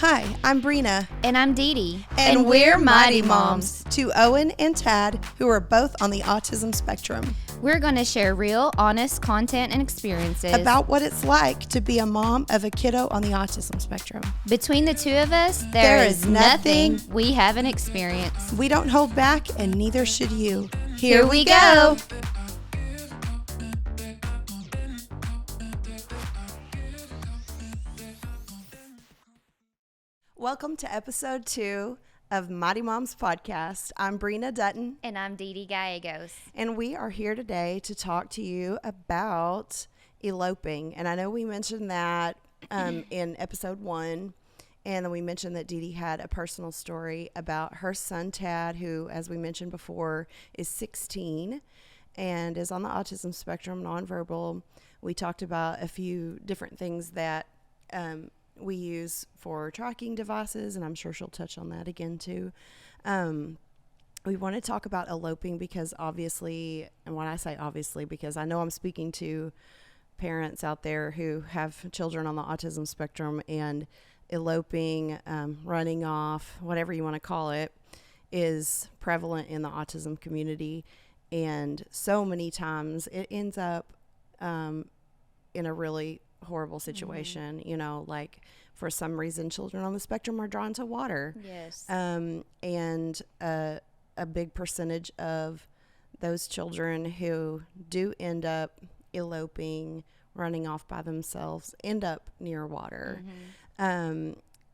Hi, I'm Brina. And I'm Dee Dee. And we're Mighty Moms to Owen and Tad, who are both on the autism spectrum, We're going to share real, honest content and experiences about what it's like to be a mom of a kiddo on the autism spectrum. Between the two of us, there is nothing we haven't experienced. We don't hold back, and neither should you. Here we go. Welcome to episode 2 of Mighty Moms Podcast. I'm Brina Dutton. And I'm Dee Dee Gallegos. And we are here today to talk to you about eloping. And I know we mentioned that in episode 1. And then we mentioned that Dee Dee had a personal story about her son, Tad, who, as we mentioned before, is 16 and is on the autism spectrum, nonverbal. We talked about a few different things that we use for tracking devices, and I'm sure she'll touch on that again too. We want to talk about eloping because obviously, and when I say obviously, because I know I'm speaking to parents out there who have children on the autism spectrum, and eloping, running off, whatever you want to call it, is prevalent in the autism community. And so many times it ends up in a really horrible situation. Mm-hmm. You know, like for some reason children on the spectrum are drawn to water. Yes. And a big percentage of those children who do end up eloping, running off by themselves, end up near water. Mm-hmm.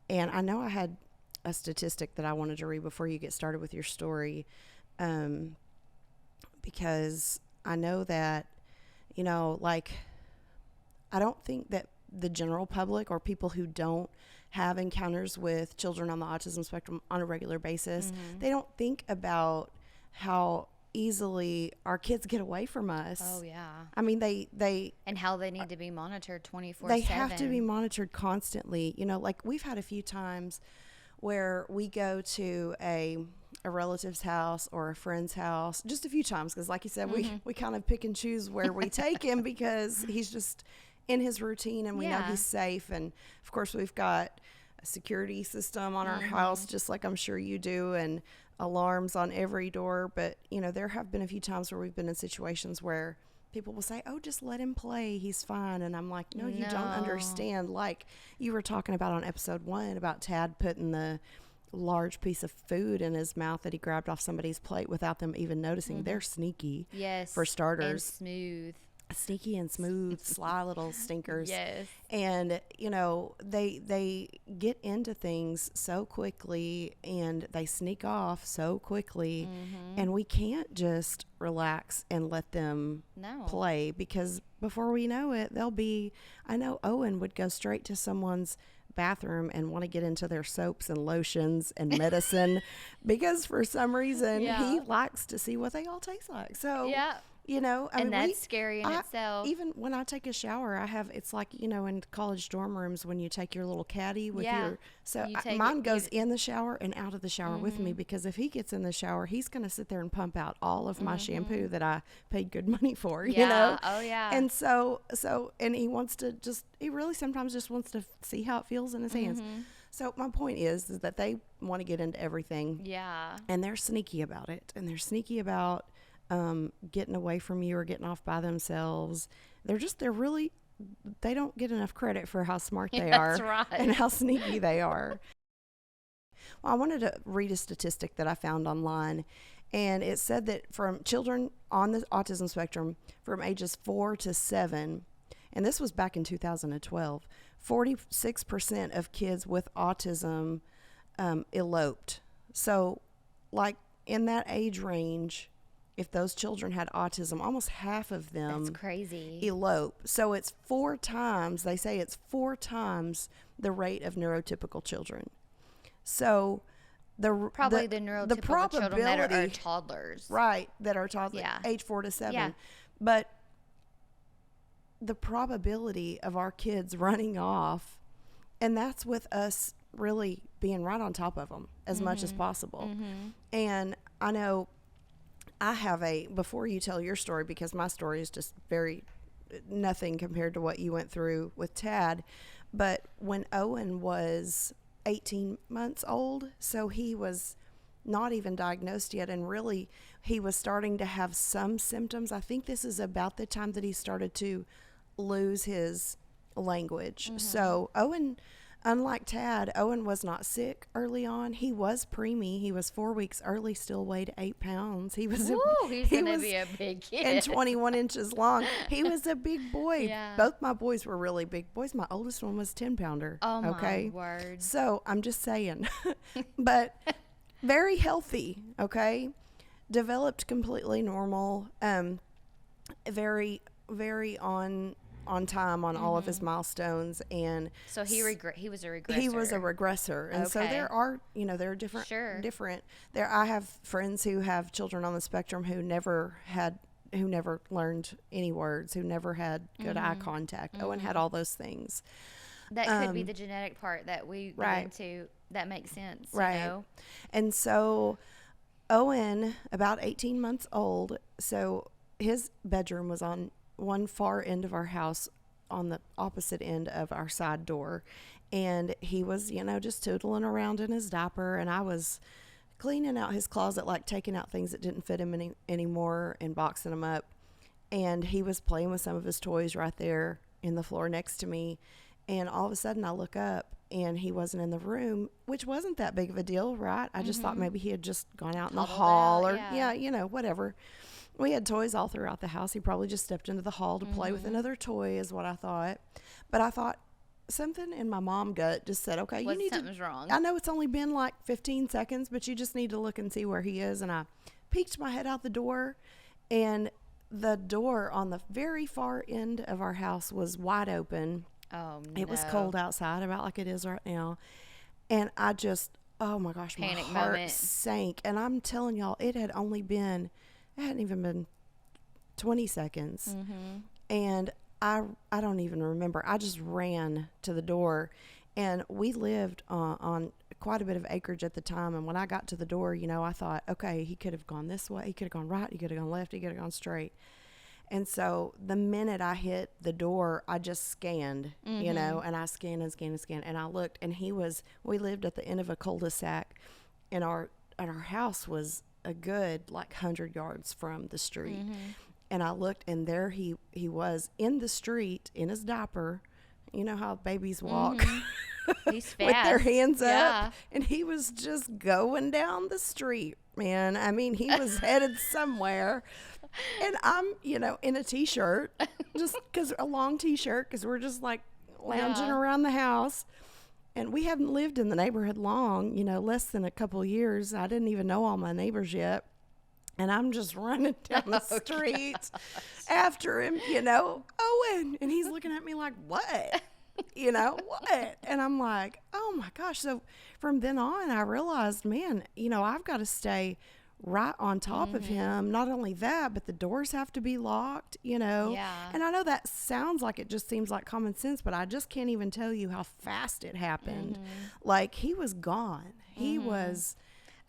And I know I had a statistic that I wanted to read before you get started with your story, because I know that, you know, like, I don't think that the general public or people who don't have encounters with children on the autism spectrum on a regular basis, mm-hmm. they don't think about how easily our kids get away from us. Oh, yeah. I mean, they and how they need to be monitored 24/7. They have to be monitored constantly. You know, like we've had a few times where we go to a relative's house or a friend's house, just a few times, because like you said, mm-hmm. we kind of pick and choose where we take him because he's just in his routine and we know he's safe. And of course we've got a security system on our mm-hmm. house, just like I'm sure you do, and alarms on every door. But you know, there have been a few times where we've been in situations where people will say, oh, just let him play, he's fine. And I'm like, no, you don't understand. Like you were talking about on episode 1 about Tad putting the large piece of food in his mouth that he grabbed off somebody's plate without them even noticing. Mm-hmm. They're sneaky. Yes. For starters. And smooth. Sneaky and smooth, sly little stinkers. Yes. And, you know, they get into things so quickly and they sneak off so quickly. Mm-hmm. And we can't just relax and let them play, because before we know it, they'll be, I know Owen would go straight to someone's bathroom and want to get into their soaps and lotions and medicine because for some reason he likes to see what they all taste like. So, you know, I mean, that's scary in itself. Even when I take a shower, it's like, you know, in college dorm rooms when you take your little caddy with mine goes in the shower and out of the shower mm-hmm. with me, because if he gets in the shower, he's going to sit there and pump out all of my mm-hmm. shampoo that I paid good money for, you know? Oh, yeah. And so, and he really sometimes just wants to see how it feels in his mm-hmm. hands. So my point is that they want to get into everything. Yeah. And they're sneaky about it. And they're sneaky about getting away from you or getting off by themselves. They don't get enough credit for how smart they are right. and how sneaky they are. Well, I wanted to read a statistic that I found online, and it said that from children on the autism spectrum from ages 4 to 7, and this was back in 2012, 46% of kids with autism eloped. So like in that age range, if those children had autism, almost half of them That's crazy. elope. So it's 4 times, they say it's 4 times the rate of neurotypical children. So the neurotypical children that are toddlers. Right, that are toddlers, age 4 to 7. Yeah. But the probability of our kids running off, and that's with us really being right on top of them as mm-hmm. much as possible. Mm-hmm. And I know before you tell your story, because my story is just nothing compared to what you went through with Tad, but when Owen was 18 months old. So he was not even diagnosed yet. And really, he was starting to have some symptoms. I think this is about the time that he started to lose his language. So Owen, unlike Tad, Owen was not sick early on. He was preemie. He was 4 weeks early, still weighed 8 pounds. He was he's going to be a big kid. And 21 inches long. He was a big boy. Yeah. Both my boys were really big boys. My oldest one was 10-pounder. Oh, okay? my word. So I'm just saying. But very healthy, okay? Developed completely normal. Very, very on time on all of his milestones. And so he was a regressor. He was a regressor. And so there are, there are different, I have friends who have children on the spectrum who never learned any words, who never had good eye contact. Owen had all those things. That could be the genetic part that we get into. That makes sense. Right. You know? And so Owen, about 18 months old, so his bedroom was on one far end of our house on the opposite end of our side door. And he was, just tootling around in his diaper. And I was cleaning out his closet, like taking out things that didn't fit him anymore and boxing them up. And he was playing with some of his toys right there in the floor next to me. And all of a sudden I look up and he wasn't in the room, which wasn't that big of a deal, right? I just thought maybe he had just gone out in the hall whatever. We had toys all throughout the house. He probably just stepped into the hall to play with another toy is what I thought. But I thought something in my mom gut just said, okay, something's wrong. I know it's only been like 15 seconds, but you just need to look and see where he is. And I peeked my head out the door, and the door on the very far end of our house was wide open. Oh, no. It was cold outside, about like it is right now. And I just, oh my gosh, Panic my heart moment. sank. And I'm telling y'all, it hadn't even been 20 seconds. And I don't even remember. I just ran to the door, and we lived on quite a bit of acreage at the time. And when I got to the door, I thought, okay, he could have gone this way. He could have gone right. He could have gone left. He could have gone straight. And so the minute I hit the door, I just scanned, and I scanned and scanned and scanned. And I looked, and we lived at the end of a cul-de-sac, and our house was a good 100 yards from the street. And I looked, and there he was in the street in his diaper. You know how babies walk He's fast. with their hands up, and he was just going down the street, man. I mean, he was headed somewhere. And I'm, in a t-shirt, just because a long t-shirt, because we're just lounging around the house. And we haven't lived in the neighborhood long, less than a couple of years. I didn't even know all my neighbors yet. And I'm just running down the street after him, Owen. And he's looking at me like, what? What? And I'm like, oh my gosh. So from then on, I realized, man, I've got to stay right on top of him. Not only that, but the doors have to be locked, Yeah. And I know that sounds like it just seems like common sense, but I just can't even tell you how fast it happened. He was gone. He was.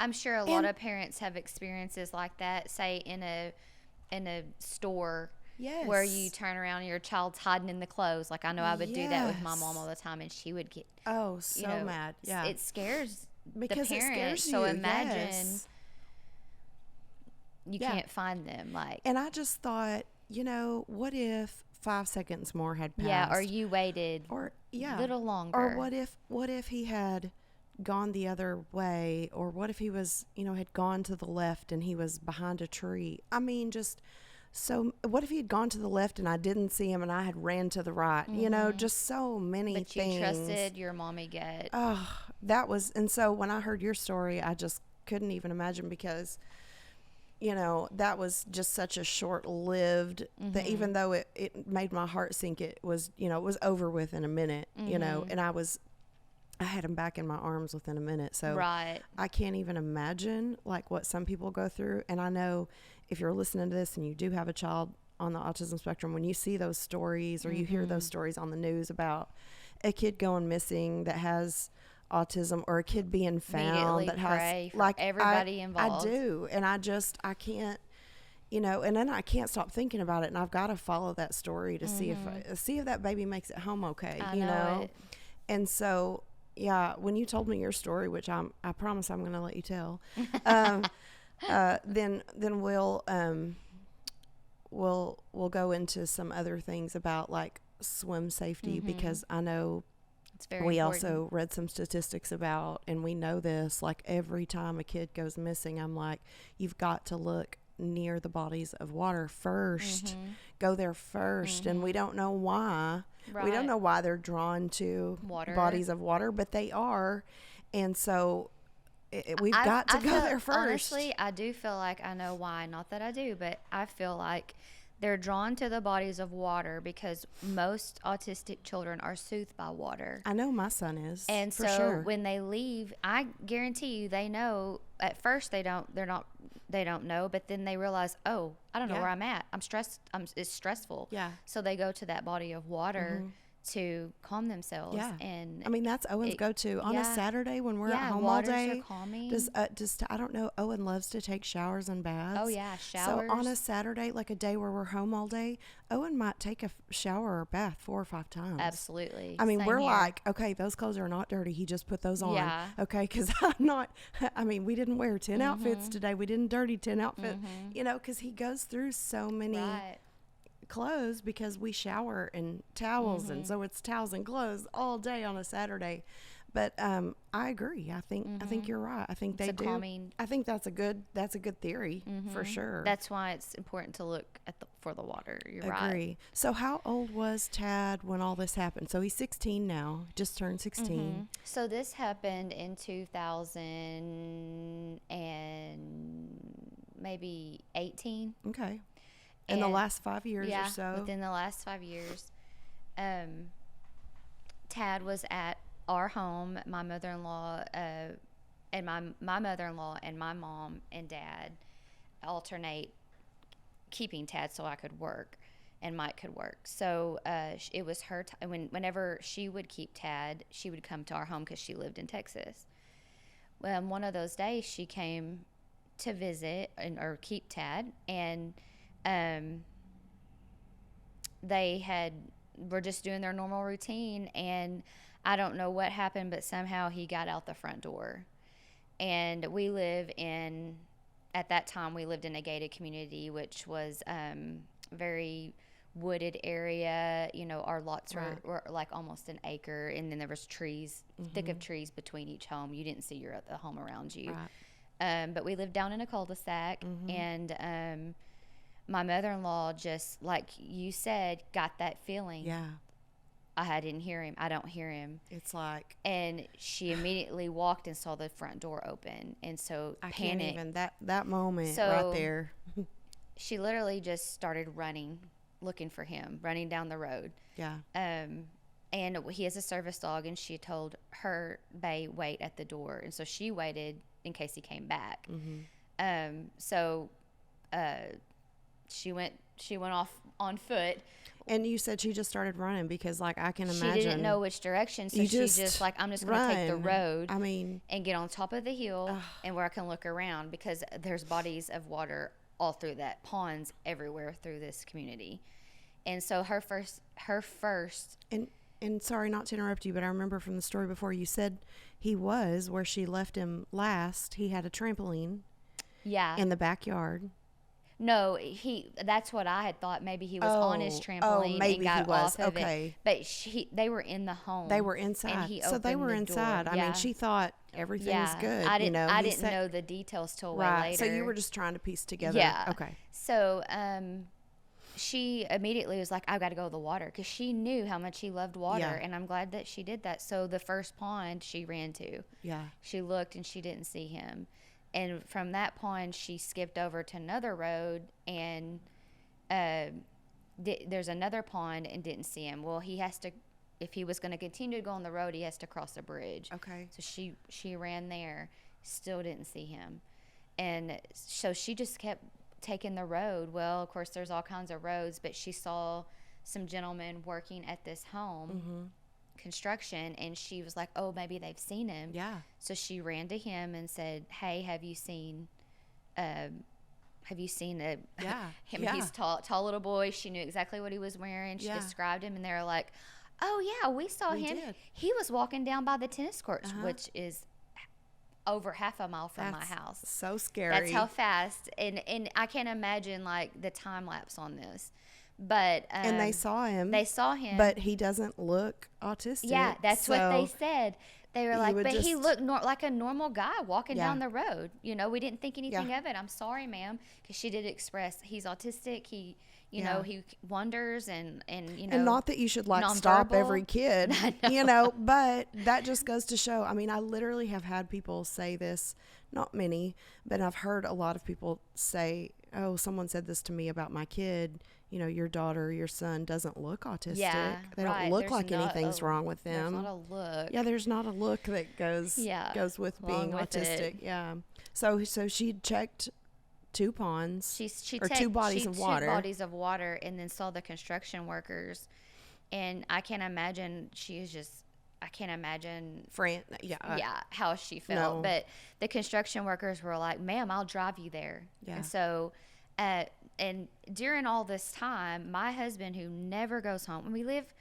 I'm sure a lot of parents have experiences like that, say in a store. Yes. Where you turn around and your child's hiding in the clothes. I know I would do that with my mom all the time, and she would get mad. Yeah. It scares because the parent. It scares you. So imagine you can't find them. And I just thought, what if 5 seconds more had passed? Yeah, or you waited a little longer. Or what if he had gone the other way, or what if he was, had gone to the left and he was behind a tree? I mean, so what if he had gone to the left and I didn't see him and I had ran to the right? Just so many things. But you trusted your mommy gut. Oh, and so when I heard your story, I just couldn't even imagine, because that was just such a short-lived thing. Even though it made my heart sink, it was, it was over within a minute, and I had him back in my arms within a minute. So right. I can't even imagine what some people go through. And I know if you're listening to this and you do have a child on the autism spectrum, when you see those stories or you hear those stories on the news about a kid going missing that has autism, or a kid being found that has everybody involved. I do. And I can't, and then I can't stop thinking about it. And I've got to follow that story to see if that baby makes it home okay, I know it. And so, yeah, when you told me your story, which I promise I'm going to let you tell, then we'll go into some other things about like swim safety, because I know It's very we important. also read some statistics about, and we know this, like every time a kid goes missing, I'm like, you've got to look near the bodies of water first. Go there first. And we don't know why. We don't Right. know why they're drawn to Water. bodies of water, but they are. And so we've got to I go feel, there first. honestly, I do feel like I know why. Not that I do, but I feel like they're drawn to the bodies of water because most autistic children are soothed by water. I know my son is. And for so sure. when they leave, I guarantee you they know. At first they don't know, but then they realize, oh, I don't know Yeah. where I'm at. I'm stressed. It's stressful. Yeah. So they go to that body of water to calm themselves. Yeah. And I mean, that's Owen's go-to on a yeah. Saturday when we're at Yeah, home all waters are day. calming. I don't know. Owen loves to take showers and baths. Oh, yeah, So on a showers. Saturday, like a day where we're home all day, Owen might take a shower or bath 4 or 5 times. Absolutely. I mean, Same we're here. like, okay, those clothes are not dirty. He just put those on. Yeah. Okay, because I'm not. I mean, we didn't wear 10 outfits today. We didn't dirty 10 outfits. You know, because he goes through so many Right. clothes because we shower in towels, and so it's towels and clothes all day on a Saturday. But I agree. I think you're right. I think It's they a do. calming. I think that's a good theory for sure. That's why it's important to look at for the water. You're right. Agree. So how old was Tad when all this happened? So he's 16 now. Just turned 16. So this happened in 2000 and maybe 18. Okay. In the And- last 5 years Yeah, or so. within the last 5 years. Tad was at our home. My mother-in-law and my mother-in-law and my mom and dad alternate keeping Tad so I could work and Mike could work. So it was her whenever she would keep Tad, she would come to our home because she lived in Texas. Well, one of those days she came to visit or keep Tad, and they were just doing their normal routine, and I don't know what happened, but somehow he got out the front door. And at that time we lived in a gated community, which was very wooded area. You know, our lots were like almost an acre, and then there was trees, thick of trees between each home. You didn't see the home around you. Right. But we lived down in a cul-de-sac, and my mother-in-law, just like you said, got that feeling. Yeah. I didn't hear him. I don't hear him. It's like, And she immediately walked and saw the front door open, and so I can't panicked. even, that moment So- right there. She literally just started running, looking for him, running down the road. Yeah. And he has a service dog, and she told her they wait at the door, and so she waited in case he came back. So she went off on foot. And you said she just started running because, like, I can She imagine. didn't know which direction, so you she just like, I'm just going to take the run. road I mean, and get on top of the hill and where I can look around, because there's bodies of water all through that, ponds everywhere through this community. And so her first and sorry not to interrupt you, but I remember from the story before you said he was where she left him last. He had a trampoline yeah. in the backyard. No, that's what I had thought. Maybe he was on his trampoline maybe and got he was. off of Okay. it. But they were in the home. They were inside. And he So they opened were the inside. door. I Yeah. mean, she thought everything was good. I didn't, you know, I He didn't said- know the details till way Right. later. So you were just trying to piece together. Yeah. Okay. So she immediately was like, I've got to go to the water, because she knew how much he loved water. Yeah. And I'm glad that she did that. So the first pond she ran to, Yeah. she looked and she didn't see him. And from that pond, she skipped over to another road, and there's another pond, and didn't see him. Well, he has to, if he was going to continue to go on the road, he has to cross a bridge. Okay. So she ran there, still didn't see him. And so she just kept taking the road. Well, of course, there's all kinds of roads, but she saw some gentlemen working at this home, construction, and she was like, oh, maybe they've seen him. Yeah. So she ran to him and said, hey, have you seen Yeah. him? Yeah. He's tall little boy. She knew exactly what he was wearing. She Yeah. described him, and they were like, Oh yeah, we saw We him. did. He was walking down by the tennis courts, Uh-huh. which is over half a mile from my That's house. so scary. That's how fast, and I can't imagine like the time lapse on this. But and they saw him. They saw him, but he doesn't look autistic. yeah, that's what they so said. They were he like, would but he just- looked like a normal guy walking Yeah. down the road. You know, we didn't think anything Yeah. of it. I'm sorry, ma'am, because she did express he's autistic. He, you Yeah. know, he wonders and you know, And not that you should like stop nonverbal. every kid, I know. you know, but that just goes to show. I mean, I literally have had people say this, not many, but I've heard a lot of people say, oh, someone said this to me about my kid. You know, your daughter, your son doesn't look autistic. Yeah, they right. don't look There's like not anything's a- wrong with There's them. not a look. Yeah, there's not a look that goes Yeah, goes with along being with autistic. it. Yeah. So she checked 2 ponds. She or took 2 bodies she of took water. bodies of water, and then saw the construction workers, and I can't imagine she is just. I can't imagine. Yeah. How she felt. No. But the construction workers were like, "Ma'am, I'll drive you there." Yeah. And so, and during all this time, my husband, who never goes home, we live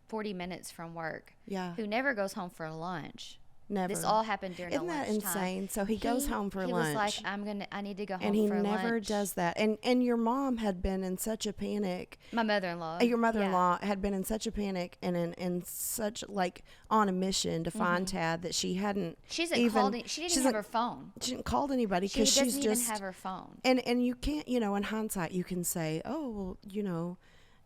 40 minutes from work. Yeah. Who never goes home for lunch. Never. This all happened during Isn't the that lunchtime. insane? So he goes home for he lunch. was like, I need to go home and he for never lunch. does that. And your mom had been in such a panic. My mother-in-law. Your mother-in-law had been in such a panic and in such like on a mission to find Tad that she hadn't. She hasn't even, called. She didn't have her phone. She didn't called anybody She because doesn't she's even just. have her phone. And you can't, you know, in hindsight, you can say, oh,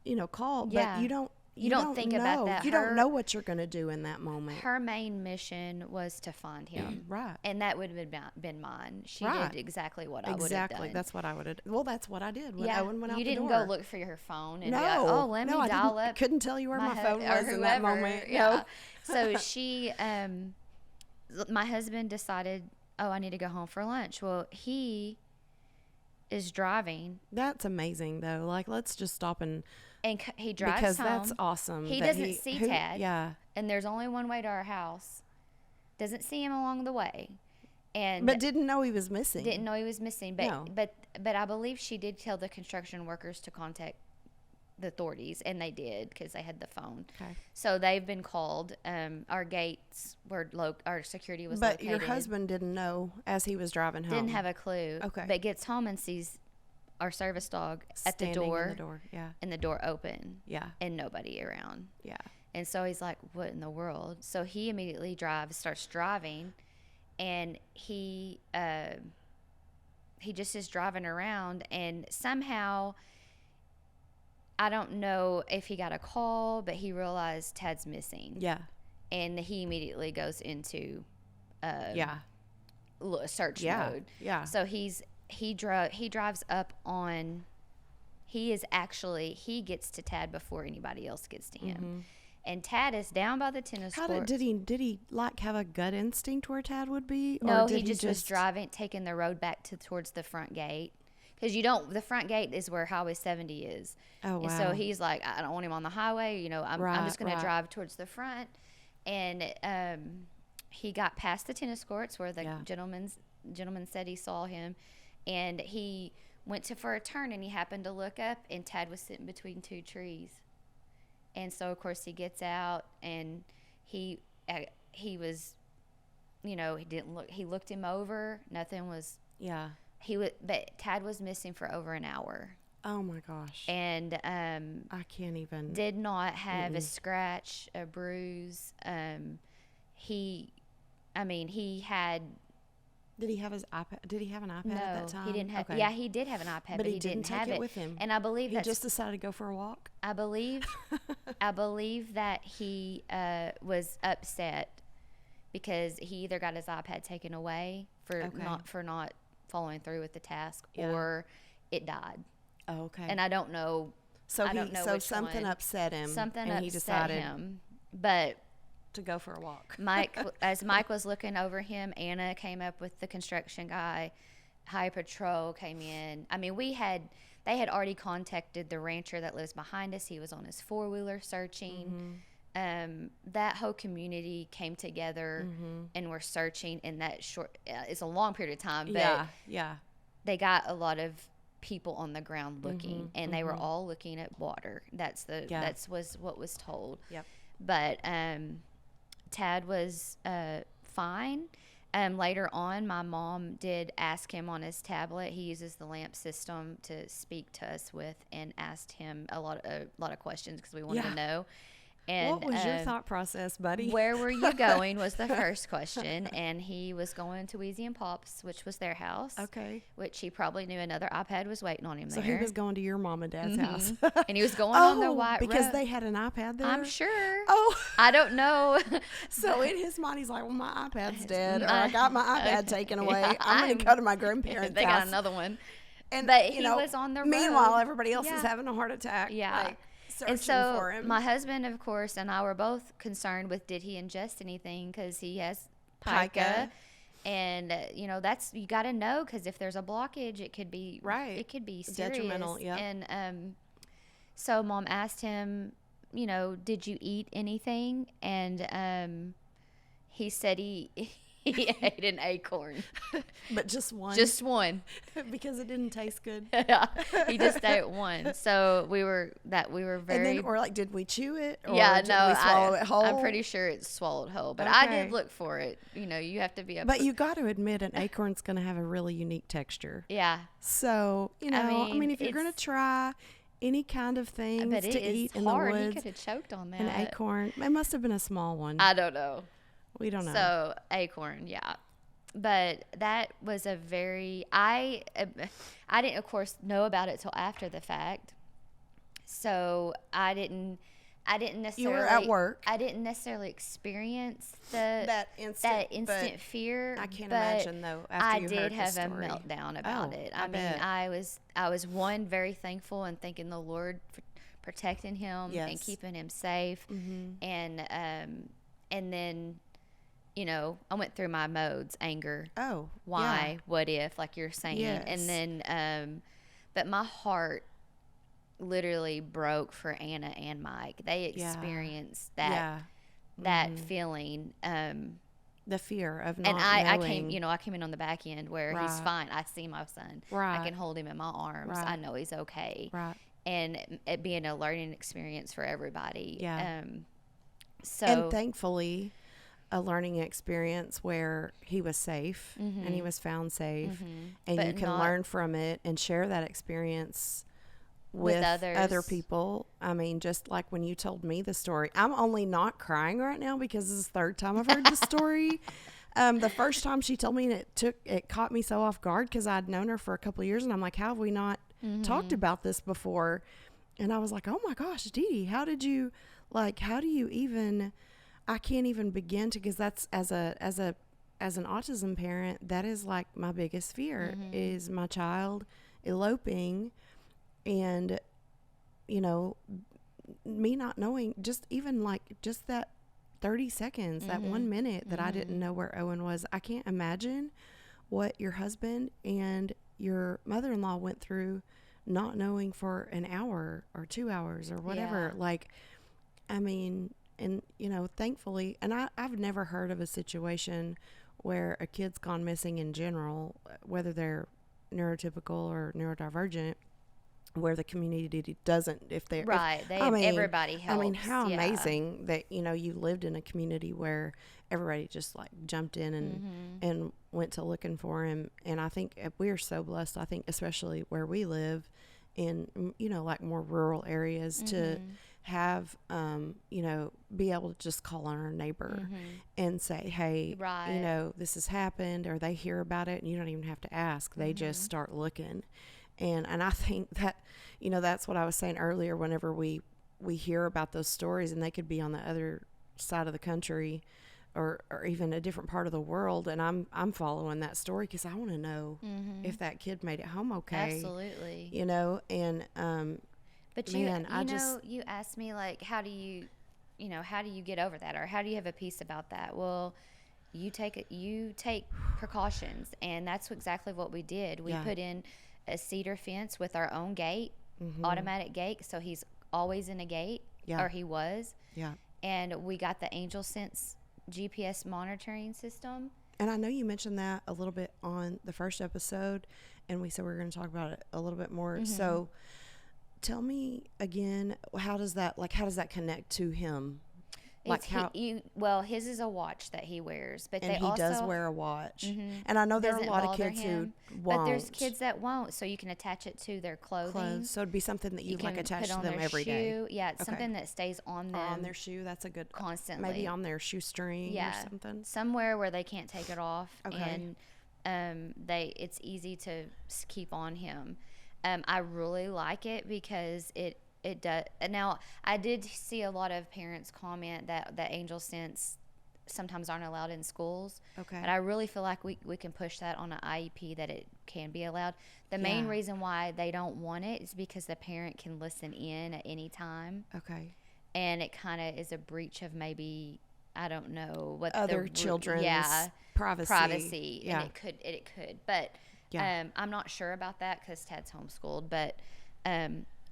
well, call, Yeah. but you don't. You don't think know. about that. You don't know what you're going to do in that moment. Her main mission was to find him. Right. And that would have been mine. She Right. did exactly what I would have Exactly. done. That's what I would have. Well, that's what I did when yeah. Owen went out You the didn't door. go look for your phone and No. be like, oh, let me I dial didn't- up. couldn't tell you where my phone or was in that whoever. moment. Yeah. No. So she, my husband decided, oh, I need to go home for lunch. Well, he is driving. That's amazing, though. Like, let's just stop and And he drives because home. that's awesome. He that doesn't see who- Tad. Yeah, And there's only one way to our house. Doesn't see him along the way. And but didn't know he was missing. didn't know he was missing. But No. but I believe she did tell the construction workers to contact the authorities, and they did because they had the phone. Okay. So they've been called. Our gates were our security was But located. your husband didn't know as he was driving home. didn't have a clue. Okay. But gets home and sees our service dog at the Standing door, in the door. Yeah, and the door open, yeah, and nobody around. yeah. And so he's like, what in the world? So he immediately starts driving, and he just is driving around, and somehow, I don't know if he got a call, but he realized Tad's missing. Yeah. And he immediately goes into Yeah. search Yeah. mode. Yeah. So he drives up on. He gets to Tad before anybody else gets to him. And Tad is down by the tennis How court. did he like have a gut instinct where Tad would be? Or No, did he just was driving, taking the road back towards the front gate. Because the front gate is where Highway 70 is. Oh, And so wow. he's like, I don't want him on the highway. You know, I'm just going Right. to drive towards the front. And he got past the tennis courts where the Yeah. gentleman said he saw him. And he went for a turn, and he happened to look up, and Tad was sitting between 2 trees. And so, of course, he gets out, and he was, he didn't look. He looked him over. Nothing was. Yeah. But Tad was missing for over an hour, Oh my gosh. and I can't even. did not have a scratch, a bruise. He had. Did he have his iPad? Did he have an iPad No, at that time? he didn't have. Okay. Yeah, he did have an iPad, but he he didn't take have it it with him. And I believe He that's just decided to go for a walk. I believe that he was upset because he either got his iPad taken away for not following through with the task, Yeah. or it died. Oh, okay. And I don't know. So I don't know so which something one. upset him. Something and upset he decided him, but to go for a walk. as Mike was looking over him, Anna came up with the construction guy. High Patrol came in. I mean, they had already contacted the rancher that lives behind us. He was on his 4-wheeler searching. That whole community came together and were searching in that short. It's a long period of time, but Yeah. they got a lot of people on the ground looking, and they were all looking at water. That's was what was told. Yep. But Tad was fine. Later on, my mom did ask him on his tablet. He uses the LAMP system to speak to us with, and asked him a lot of questions because we wanted to know. And what was your thought process, buddy? Where were you going was the first question, and he was going to Wheezy and Pop's, which was their house. Okay. Which he probably knew another iPad was waiting on him So there. he was going to your mom and dad's house. And he was going on their white because road. they had an iPad there? I'm sure. Oh. I don't know. So in his mind, he's like, well, my iPad's dead, or I got my iPad taken away. I'm going to go to my grandparents' They house. got another one. And, But he was on the road. Meanwhile, everybody else Yeah. is having a heart attack. Yeah. Like, And searching for so him. my husband, of course, and I were both concerned with, did he ingest anything? Because he has Pica. pica. And, that's, you got to know, because if there's a blockage, it could be, Right. it could be serious. Detrimental, yep. And so Mom asked him, did you eat anything? And he said he ate an acorn. But just one. Just one. Because it didn't taste good. Yeah, he just ate one. So we were very. And then, or like, did we chew it? Or Yeah, did no, we swallow it whole? I'm pretty sure it's swallowed whole, but I Okay. did look for it. You have to be a. But you got to admit, an acorn's going to have a really unique texture. Yeah, So, I mean, if you're going to it's- try any kind of things but it to is eat in hard. the He woods, could have choked on that. an acorn, it must have been a small one. I don't know. We don't know. So acorn, yeah. But that was a very I didn't, of course, know about it till after the fact. So I didn't necessarily. You were at work. I didn't necessarily experience that instant, instant fear. I can't but imagine, though, after I you did heard the have a story. meltdown about Oh, it. I I mean, bet. I was one, very thankful and thanking the Lord for protecting him and Yes. keeping him safe, and then. I went through my modes: anger, Oh, why, yeah. what if, like you're saying. Yes. And then, but my heart literally broke for Anna and Mike. They Yeah. experienced Yeah. that feeling. The fear of not And I knowing. came in on the back end where he's Right. fine. I see my son. Right. I can hold him in my arms. Right. I know he's okay. Right. And it being a learning experience for everybody. Yeah. So And thankfully, a learning experience where he was safe and he was found safe, and But you can not- learn from it and share that experience with others. other people. I mean, just like when you told me the story, I'm only not crying right now because this is the third time I've heard the story. The first time she told me, and it caught me so off guard because I'd known her for a couple of years, and I'm like, how have we not talked about this before? And I was like, oh my gosh, Dee Dee, how do you even, I can't even begin to, because that's as an autism parent, that is like my biggest fear is my child eloping, and me not knowing, just even like just that 30 seconds, that 1 minute that I didn't know where Owen was. I can't imagine what your husband and your mother-in-law went through, not knowing for an hour or 2 hours or whatever. Yeah. Like, I mean, and thankfully, and I've never heard of a situation where a kid's gone missing in general, whether they're neurotypical or neurodivergent, where the community doesn't, if they're right. Everybody helps. I mean, how Yeah. amazing that you lived in a community where everybody just like jumped in and went to looking for him. And I think we are so blessed. I think especially where we live in like more rural areas to have be able to just call on our neighbor and say, hey, Right. this has happened, or they hear about it and you don't even have to ask. They just start looking. And I think that, that's what I was saying earlier, whenever we hear about those stories, and they could be on the other side of the country or even a different part of the world. And I'm following that story because I want to know if that kid made it home okay. Absolutely. And, But man, you asked me, like, how do you get over that, or how do you have a peace about that? Well, you take precautions, and that's exactly what we did. We put in a cedar fence with our own gate, automatic gate, so he's always in a gate, or he was. Yeah. And we got the Angel Sense GPS monitoring system. And I know you mentioned that a little bit on the first episode, and we said we were going to talk about it a little bit more. So tell me again, how does that connect to him? Like well, his is a watch that he wears, but and they he also does wear a watch. And I know there are a lot of kids who won't. But there's kids that won't, so you can attach it to their clothing. So it'd be something that you like attach put to on them their every shoe. day. Yeah, it's something that stays on them. Or on their shoe. That's a good constantly. Maybe on their shoestring or something. Somewhere where they can't take it off. Okay. And it's easy to keep on him. I really like it because it does. Now, I did see a lot of parents comment that angel scents sometimes aren't allowed in schools. Okay. But I really feel like we can push that on an IEP that it can be allowed. The main reason why they don't want it is because the parent can listen in at any time. Okay. And it kind of is a breach of maybe, I don't know, what other children's privacy. Yeah. And it could. But I'm not sure about that because Tad's homeschooled. But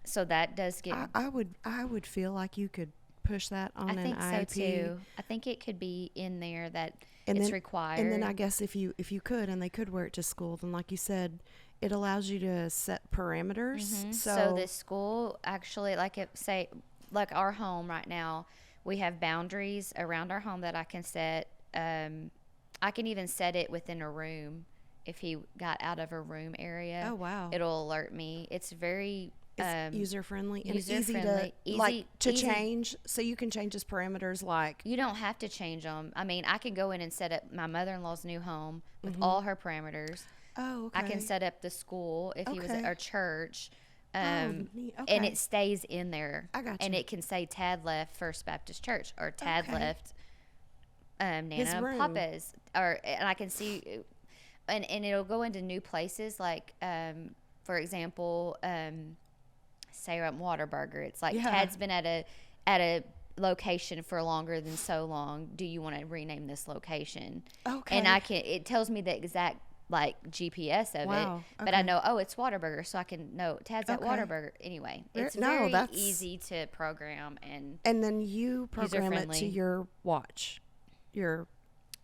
so that does get. I would feel like you could push that on an IEP. I think so too. I think it could be in there that it's required. And then I guess if you could and they could wear it to school, then like you said, it allows you to set parameters. So the school actually, like our home right now, we have boundaries around our home that I can set. I can even set it within a room. If he got out of a room area, oh wow, it'll alert me. It's very user friendly and easy to change. So you can change his parameters. Like you don't have to change them. I mean, I can go in and set up my mother-in-law's new home with all her parameters. Oh, okay. I can set up the school if he was at our church. Okay. And it stays in there. I got you. And it can say Tad left First Baptist Church or Tad left Nana and Papa's, and I can see, and it'll go into new places like, for example, say I'm Whataburger. It's like Tad's been at a location for longer than so long. Do you want to rename this location? Okay. And it tells me the exact like GPS of it, but I know it's Whataburger, so I can know Tad's at Whataburger. Anyway, it's very easy to program and then you program it to your watch, your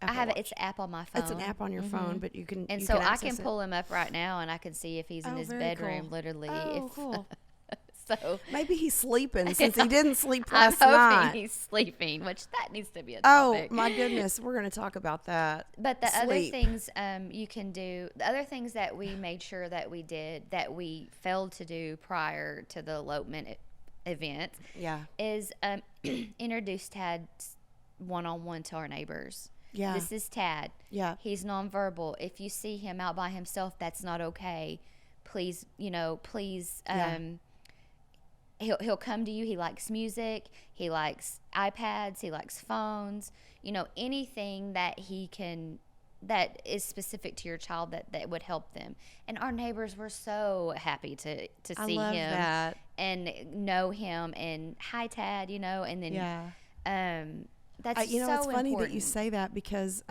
Apple I have Watch. It's an app on my phone. It's an app on your phone, but you can and you so can I can access pull him up right now, and I can see if he's in his bedroom, cool. literally. Oh, cool. So maybe he's sleeping since he didn't sleep I'm last hoping night. he's sleeping, which that needs to be a Oh topic. my goodness, we're going to talk about that. But the other things you can do, the other things that we made sure that we did that we failed to do prior to the elopement event, is introduce Tad one-on-one to our neighbors. Yeah, this is Tad. Yeah, he's nonverbal. If you see him out by himself, that's not okay. Please, he'll come to you. He likes music. He likes iPads. He likes phones. Anything that that is specific to your child that would help them. And our neighbors were so happy to see him and know him. And hi, Tad. And then that's it's so funny important. that you say that because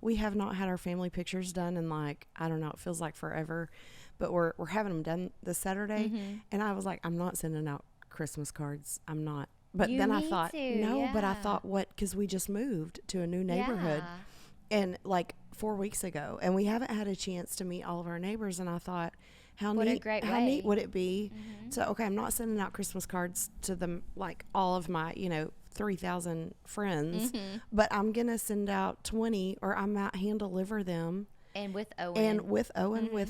we have not had our family pictures done in I don't know, it feels like forever. But we're having them done this Saturday, and I was like, I'm not sending out Christmas cards. I'm not. But then I thought, but I thought, what? Because we just moved to a new neighborhood, and 4 weeks ago, and we haven't had a chance to meet all of our neighbors. And I thought, how neat would it be? So I'm not sending out Christmas cards to them all of my 3,000 friends, but I'm gonna send out 20, or I might hand deliver them. And with Owen. With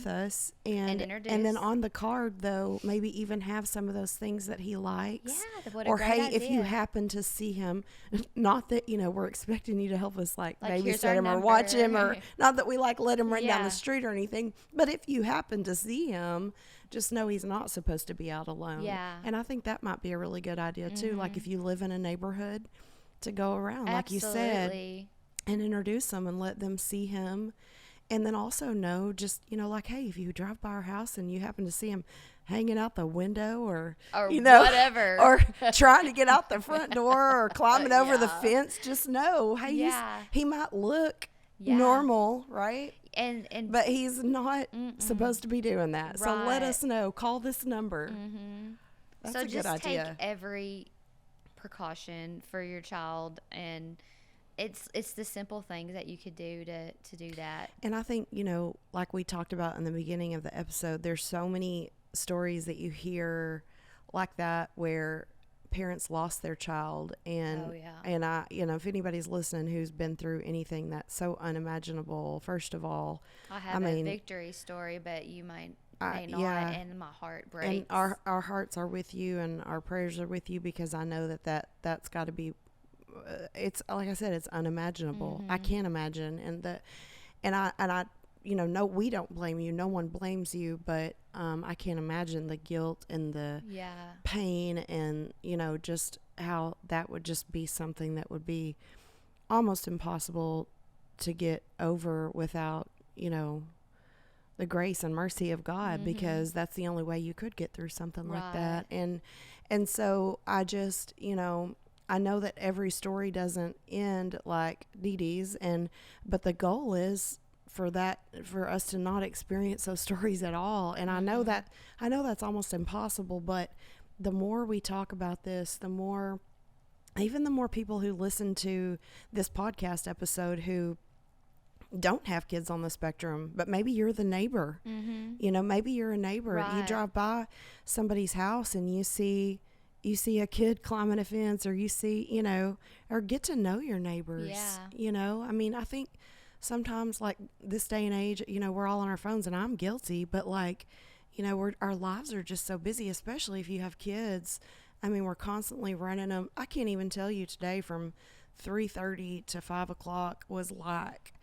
us. And introduce. And then on the card, though, maybe even have some of those things that he likes. Yeah, what a or, great hey, idea. if you happen to see him, not that, we're expecting you to help us, babysit him or number. watch him, or not that we, let him run down the street or anything. But if you happen to see him, just know he's not supposed to be out alone. Yeah. And I think that might be a really good idea, too. If you live in a neighborhood, to go around, like you said, and introduce them and let them see him. And then also know, just, hey, if you drive by our house and you happen to see him hanging out the window or whatever, or trying to get out the front door or climbing over the fence, just know, hey, he might look normal, right? But he's not supposed to be doing that. Right. So let us know. Call this number. That's a good idea. Take every precaution for your child and it's the simple things that you could do to do that. And I think, like we talked about in the beginning of the episode, there's so many stories that you hear like that where parents lost their child. And, Oh, yeah. and if anybody's listening who's been through anything that's so unimaginable, first of all, I have a victory story, but you may not, yeah. and my heart breaks. And our hearts are with you, and our prayers are with you, because I know that's got to be, it's like I said, it's unimaginable. I can't imagine. And I no, we don't blame you. No one blames you, but I can't imagine the guilt and the pain, and just how that would just be something that would be almost impossible to get over without the grace and mercy of God, because that's the only way you could get through something like that. And so I just I know that every story doesn't end like Dee Dee's, but the goal is for us to not experience those stories at all. And I know that's almost impossible, but the more we talk about this, the more people who listen to this podcast episode who don't have kids on the spectrum, but maybe you're the neighbor, maybe you're a neighbor, and you drive by somebody's house and you see a kid climbing a fence, or you see, or get to know your neighbors. I mean, I think sometimes, like this day and age, we're all on our phones, and I'm guilty, but our lives are just so busy, especially if you have kids. I mean, we're constantly running them. I can't even tell you today from 3:30 to 5 o'clock was like,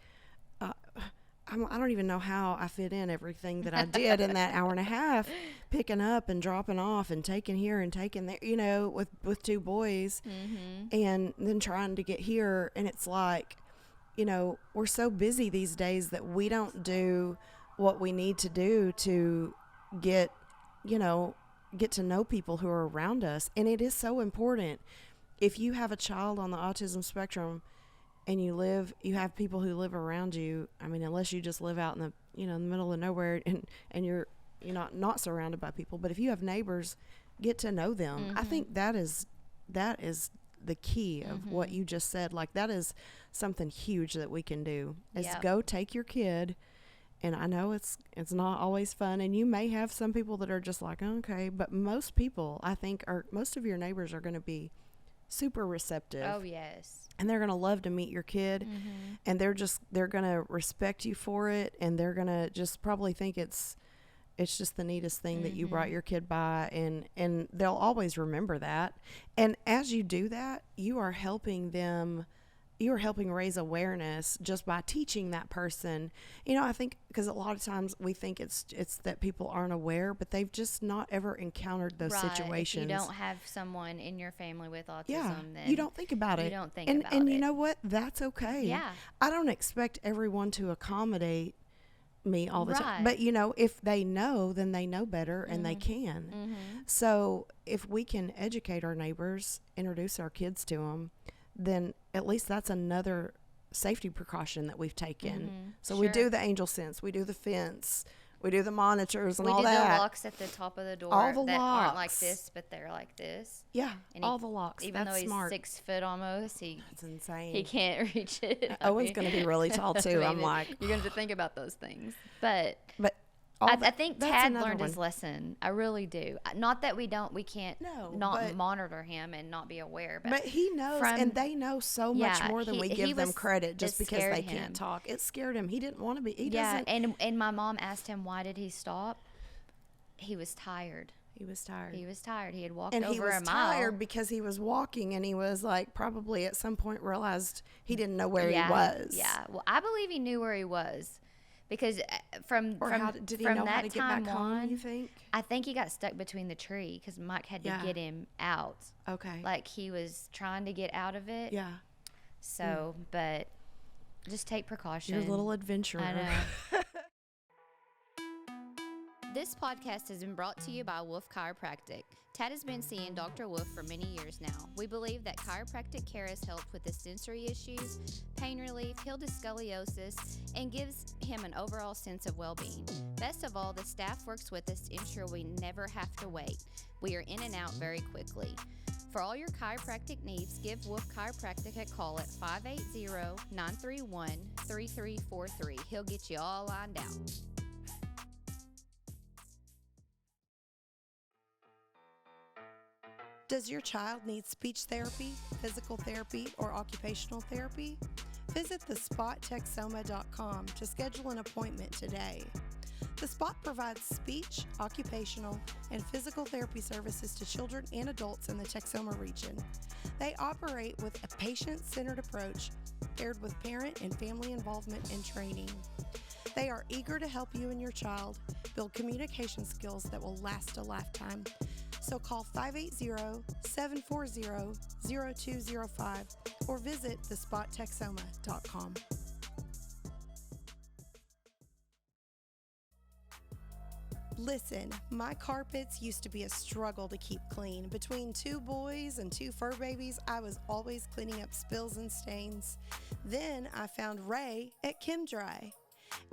I don't even know how I fit in everything that I did in that hour and a half, picking up and dropping off and taking here and taking there, with two boys, and then trying to get here. And it's like, we're so busy these days that we don't do what we need to do to get to know people who are around us. And it is so important. If you have a child on the autism spectrum, and you have people who live around you, I mean, unless you just live out in the, in the middle of nowhere, and you're not surrounded by people, but if you have neighbors, get to know them. I think that is the key of what you just said. Like, that is something huge that we can do, is go take your kid. And I know it's not always fun, and you may have some people that are just like, okay, but most people, I think, most of your neighbors are going to be super receptive. Oh, yes. And they're going to love to meet your kid, and they're going to respect you for it, and they're going to just probably think it's just the neatest thing that you brought your kid by, and they'll always remember that. And as you do that, you are helping raise awareness just by teaching that person. I think, because a lot of times we think it's that people aren't aware, but they've just not ever encountered those situations. If you don't have someone in your family with autism, then you don't think about it. And you know what? That's okay. Yeah. I don't expect everyone to accommodate me all the time. But, if they know, then they know better, and they can. So if we can educate our neighbors, introduce our kids to them, then at least that's another safety precaution that we've taken. So we do the angel sense, we do the fence, we do the monitors, and all that. We do the locks at the top of the door all the that locks. Aren't like this, but they're like this. Yeah, and all the locks. Even that's though he's smart. 6 foot almost, that's insane. He can't reach it. Owen's going to be really tall too. I'm like, you're going to think about those things, but I think Tad learned his lesson. I really do. Not that we can't monitor him and not be aware. But he knows, and they know so much more than we give them credit, just because they can't talk. It scared him. He didn't want to be. He doesn't. And my mom asked him, why did he stop? He was tired. He was tired. He had walked over a mile. And he was tired because he was walking, and he was like, probably at some point realized he didn't know where he was. Yeah. Well, I believe he knew where he was. Because from did he know how to get back home, you think? I think he got stuck between the tree, because Mike had to get him out. Okay. Like, he was trying to get out of it. Yeah. So, but just take precaution. You're a little adventurer. I know. This podcast has been brought to you by Wolf Chiropractic. Tad has been seeing Dr. Wolf for many years now. We believe that chiropractic care has helped with his sensory issues, pain relief, healed his scoliosis, and gives him an overall sense of well-being. Best of all, the staff works with us to ensure we never have to wait. We are in and out very quickly. For all your chiropractic needs, give Wolf Chiropractic a call at 580-931-3343. He'll get you all lined out. Does your child need speech therapy, physical therapy, or occupational therapy? Visit thespottexoma.com to schedule an appointment today. The Spot provides speech, occupational, and physical therapy services to children and adults in the Texoma region. They operate with a patient-centered approach paired with parent and family involvement and training. They are eager to help you and your child build communication skills that will last a lifetime. So call 580-740-0205 or visit thespottexoma.com. Listen, my carpets used to be a struggle to keep clean. Between 2 boys and 2 fur babies, I was always cleaning up spills and stains. Then I found Ray at ChemDry.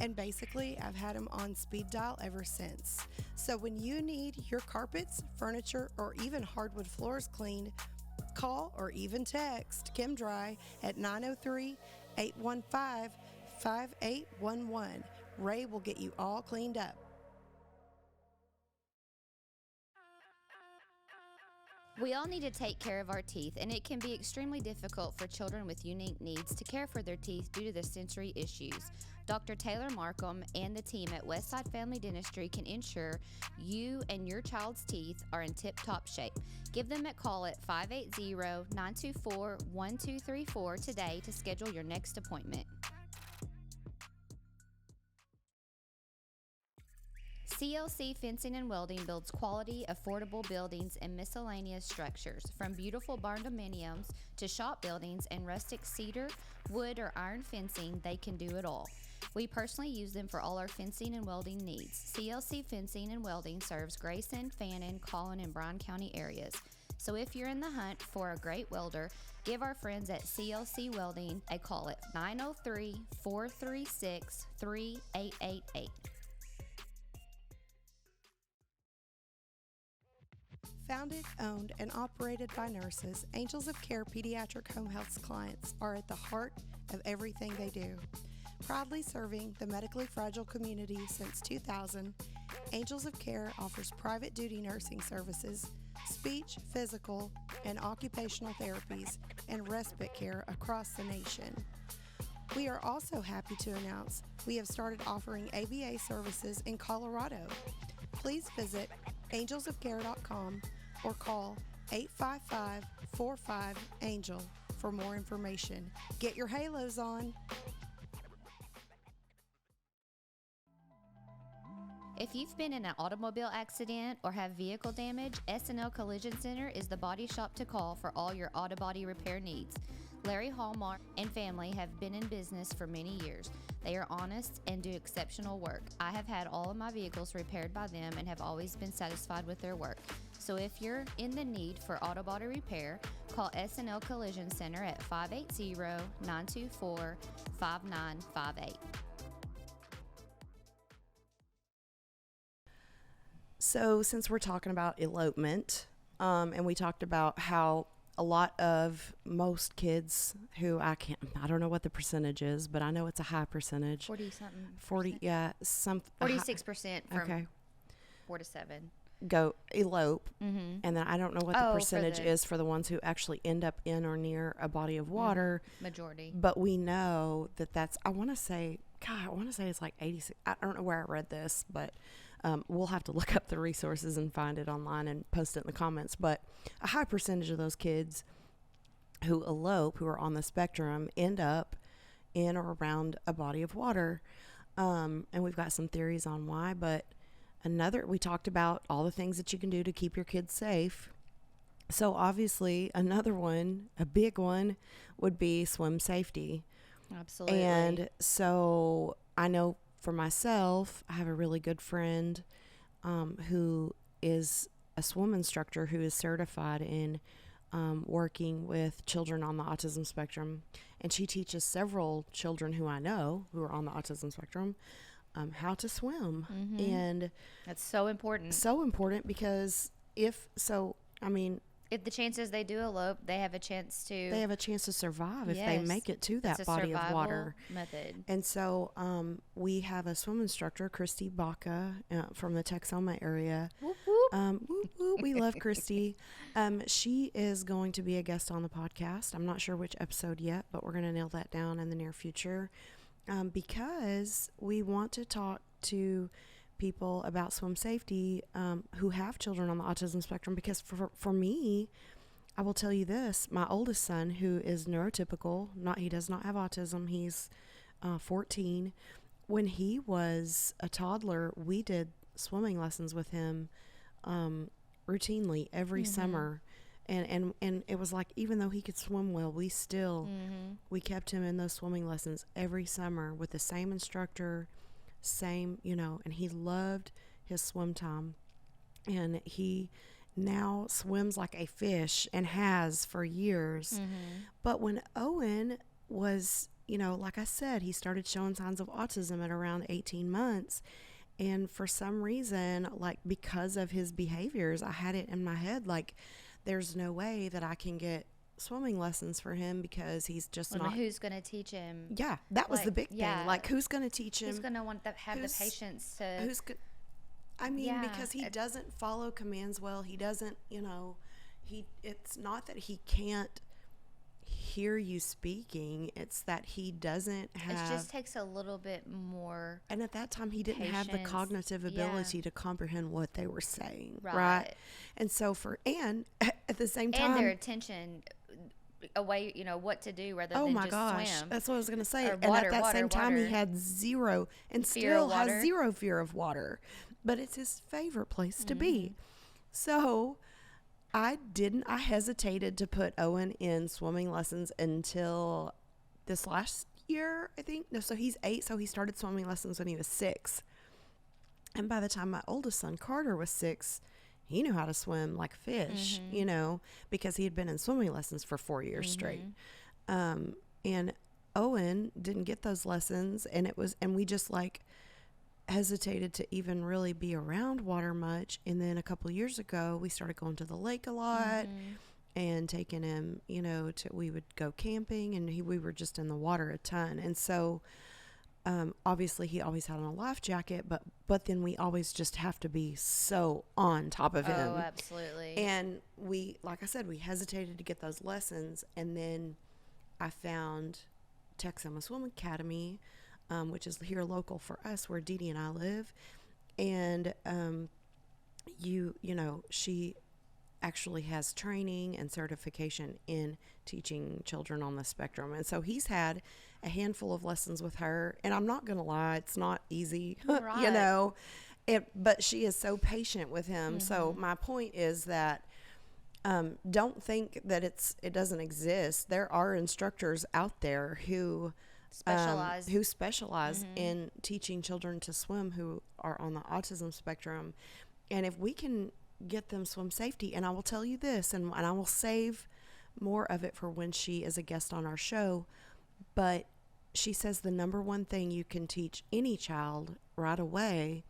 And basically, I've had him on speed dial ever since. So when you need your carpets, furniture, or even hardwood floors cleaned, call or even text ChemDry at 903-815-5811. Ray will get you all cleaned up. We all need to take care of our teeth, and it can be extremely difficult for children with unique needs to care for their teeth due to the sensory issues. Dr. Taylor Markham and the team at Westside Family Dentistry can ensure you and your child's teeth are in tip-top shape. Give them a call at 580-924-1234 today to schedule your next appointment. CLC Fencing and Welding builds quality, affordable buildings and miscellaneous structures. From beautiful barndominiums to shop buildings and rustic cedar, wood, or iron fencing, they can do it all. We personally use them for all our fencing and welding needs. CLC Fencing and Welding serves Grayson, Fannin, Collin, and Bryan County areas. So if you're in the hunt for a great welder, give our friends at CLC Welding a call at 903-436-3888. Founded, owned, and operated by nurses, Angels of Care Pediatric Home Health's clients are at the heart of everything they do. Proudly serving the medically fragile community since 2000, Angels of Care offers private duty nursing services, speech, physical, and occupational therapies, and respite care across the nation. We are also happy to announce we have started offering ABA services in Colorado. Please visit angelsofcare.com or call 855-45-ANGEL for more information. Get your halos on. If you've been in an automobile accident or have vehicle damage, S&L Collision Center is the body shop to call for all your auto body repair needs. Larry Hallmark and family have been in business for many years. They are honest and do exceptional work. I have had all of my vehicles repaired by them and have always been satisfied with their work. So if you're in the need for auto body repair, call S&L Collision Center at 580-924-5958. So since we're talking about elopement, and we talked about how a lot of most kids who I don't know what the percentage is, but I know it's a high percentage. 40 something. 40, yeah, 46% from okay. 4 to 7. Go elope, Mm-hmm. and then I don't know what the percentage is for the ones who actually end up in or near a body of water. Majority. But we know that I want to say it's like 86. I don't know where I read this, but we'll have to look up the resources and find it online and post it in the comments. But a high percentage of those kids who elope, who are on the spectrum, end up in or around a body of water. And we've got some theories on why, but we talked about all the things that you can do to keep your kids safe. So obviously another one, a big one, would be swim safety. Absolutely. And so I know for myself, I have a really good friend who is a swim instructor who is certified in working with children on the autism spectrum. And she teaches several children who I know who are on the autism spectrum how to swim. Mm-hmm. And that's so important. So important because if the chances they do elope, they have a chance to. They have a chance to survive if they Yes, make it to it's that a body of survival water. method. And so we have a swim instructor, Christy Baca, from the Texoma area. Whoop whoop. Whoop, whoop, we love Christy. She is going to be a guest on the podcast. I'm not sure which episode yet, but we're going to nail that down in the near future, because we want to talk to people about swim safety who have children on the autism spectrum. Because for me, I will tell you this, my oldest son, who is neurotypical, he does not have autism, he's 14. When he was a toddler, we did swimming lessons with him routinely every summer. And it was like, even though he could swim well, we kept him in those swimming lessons every summer with the same instructor, and he loved his swim time. And he now swims like a fish and has for years. But when Owen was, like I said, he started showing signs of autism at around 18 months. And for some reason, like because of his behaviors, I had it in my head, like, there's no way that I can get swimming lessons for him because he's just not. Who's going to teach him? Yeah, that was the big thing. Like, who's going to teach him? Who's going to have the patience to? Because he doesn't follow commands well. He doesn't, it's not that he can't hear you speaking. It's that he doesn't have. It just takes a little bit more. And at that time, he didn't have the cognitive ability to comprehend what they were saying. Right. And so and at the same time. And their attention away, what to do rather than just swim. That's what I was going to say. And at that same time, he had zero and still has zero fear of water. But it's his favorite place to be. So I hesitated to put Owen in swimming lessons until this last year, I think. No, so he's 8, so he started swimming lessons when he was 6. And by the time my oldest son, Carter, was 6, he knew how to swim like a fish, because he had been in swimming lessons for 4 years straight. And Owen didn't get those lessons, and we just hesitated to even really be around water much. And then a couple of years ago, we started going to the lake a lot and taking him, we would go camping, and we were just in the water a ton. And so obviously he always had on a life jacket, but then we always just have to be so on top of him. Oh, absolutely. And like I said, we hesitated to get those lessons. And then I found Texoma Swim Academy, which is here local for us where Dee Dee and I live. And she actually has training and certification in teaching children on the spectrum. And so he's had a handful of lessons with her. And I'm not going to lie, it's not easy, Right. But she is so patient with him. So my point is that don't think that it doesn't exist. There are instructors out there who specialize in teaching children to swim who are on the autism spectrum. And if we can get them swim safety, and I will tell you this, and I will save more of it for when she is a guest on our show, but she says the number one thing you can teach any child right away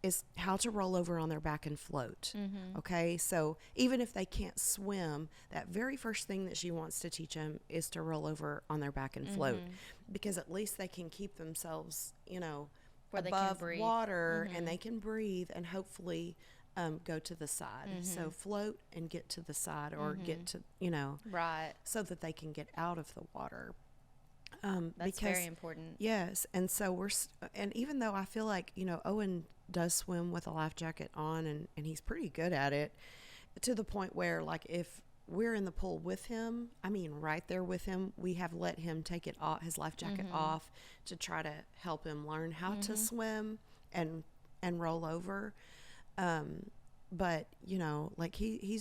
is how to roll over on their back and float. Okay, so even if they can't swim, that very first thing that she wants to teach them is to roll over on their back and float, because at least they can keep themselves, Where above they can breathe. water, and they can breathe and hopefully go to the side. So float and get to the side, or get to, Right. so that they can get out of the water. That's very important. Yes. And so and even though I feel like, Owen does swim with a life jacket on, and he's pretty good at it, to the point where, like, if we're in the pool with him, right there with him, we have let him take it off, his life jacket off, to try to help him learn how to swim and roll over. But he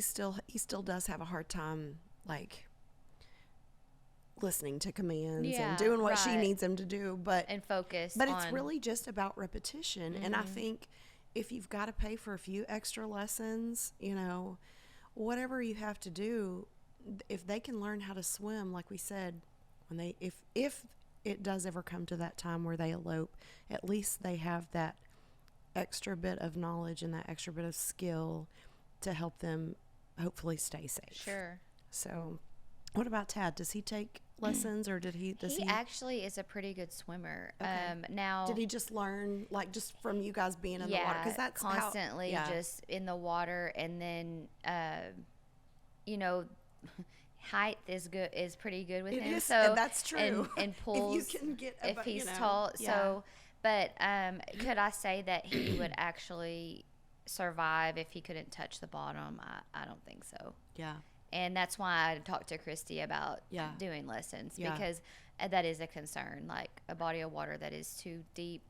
still does have a hard time, listening to commands and doing what she needs him to do, and focus. But it's really just about repetition. And I think if you've got to pay for a few extra lessons, whatever you have to do, if they can learn how to swim, like we said, if it does ever come to that time where they elope, at least they have that extra bit of knowledge and that extra bit of skill to help them hopefully stay safe. Sure. So, what about Tad? Does he take lessons, or does he actually is a pretty good swimmer. Okay. Now, did he just learn, like, just from you guys being in the water? Because that's constantly just in the water, and then you know, height is pretty good with him. So and that's true. And pulls if you can get if he's tall. So, but could I say that he would actually survive if he couldn't touch the bottom? I don't think so. Yeah. And that's why I talked to Christy about doing lessons, because that is a concern. Like a body of water that is too deep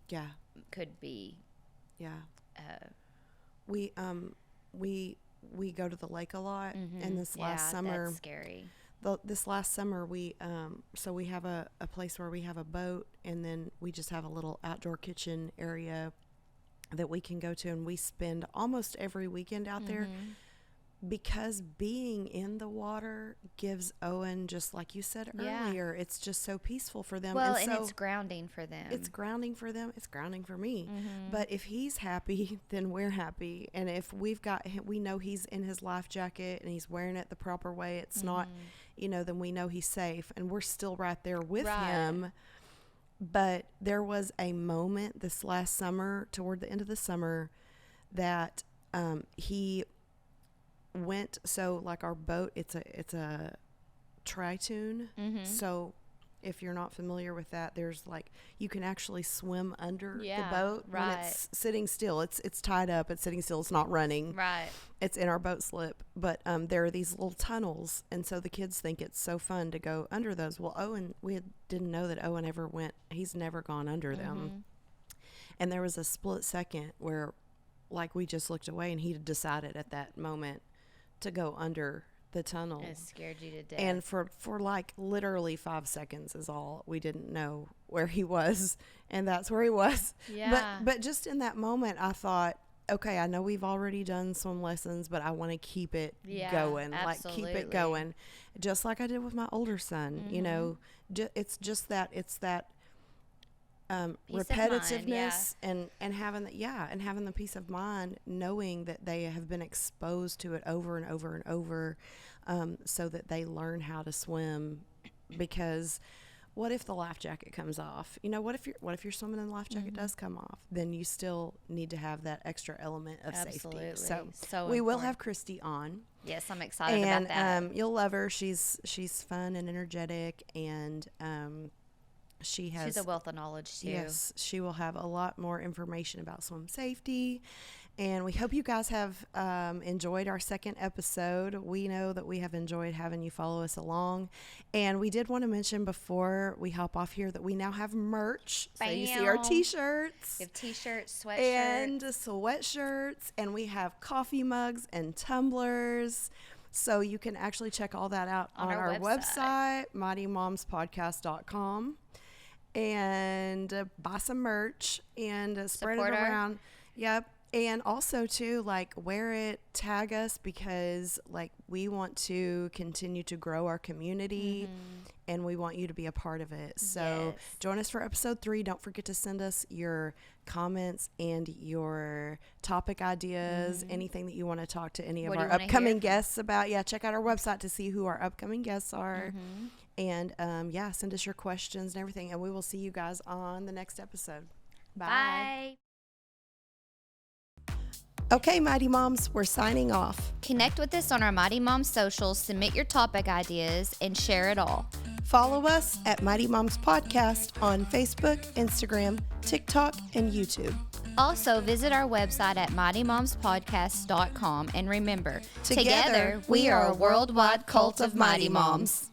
could be. Yeah. We go to the lake a lot, and this last summer, that's scary. This last summer, we have a place where we have a boat, and then we just have a little outdoor kitchen area that we can go to, and we spend almost every weekend out there. Because being in the water gives Owen, just like you said earlier, it's just so peaceful for them. Well, and it's grounding for them. It's grounding for them. It's grounding for me. But if he's happy, then we're happy. And if we know he's in his life jacket and he's wearing it the proper way, it's not, then we know he's safe, and we're still right there with him. But there was a moment this last summer, toward the end of the summer, that he went, so like our boat, it's a tri-tune. So if you're not familiar with that, there's like, you can actually swim under the boat when it's sitting still. It's tied up, it's sitting still, it's not running. It's in our boat slip. But there are these little tunnels, and so the kids think it's so fun to go under those. Well, didn't know that Owen ever went, he's never gone under them. And there was a split second where, like, we just looked away, and he decided at that moment to go under the tunnel. It scared you to death. And for like literally 5 seconds is all. We didn't know where he was, and that's where he was. But just in that moment, I thought, okay, I know we've already done swim lessons, but I want to keep it going. Absolutely. Like, keep it going. Just like I did with my older son. It's just that, it's that repetitiveness and having the peace of mind, knowing that they have been exposed to it over and over and over, so that they learn how to swim. Because what if the life jacket comes off? What if you're swimming and the life jacket does come off? Then you still need to have that extra element of safety. So we will have Christy on. Yes, I'm excited about that. And you'll love her. She's fun and energetic, and she's a wealth of knowledge too. Yes, she will have a lot more information about swim safety. And we hope you guys have enjoyed our second episode. We know that we have enjoyed having you follow us along. And we did want to mention before we hop off here that we now have merch. Bam. So you see our t-shirts. We have t-shirts, sweatshirts. And sweatshirts. And we have coffee mugs and tumblers. So you can actually check all that out on our website, mightymomspodcast.com. And buy some merch and spread it around. Yep. And also too, like, wear it, tag us, because like we want to continue to grow our community, and we want you to be a part of it. So join us for episode 3. Don't forget to send us your comments and your topic ideas, anything that you want to talk to any of our upcoming guests about. Check out our website to see who our upcoming guests are. And send us your questions and everything, and we will see you guys on the next episode. Bye. Okay, Mighty Moms, we're signing off. Connect with us on our Mighty Moms socials, submit your topic ideas, and share it all. Follow us at Mighty Moms Podcast on Facebook, Instagram, TikTok, and YouTube. Also, visit our website at mightymomspodcast.com, and remember, together we are a worldwide cult of Mighty Moms.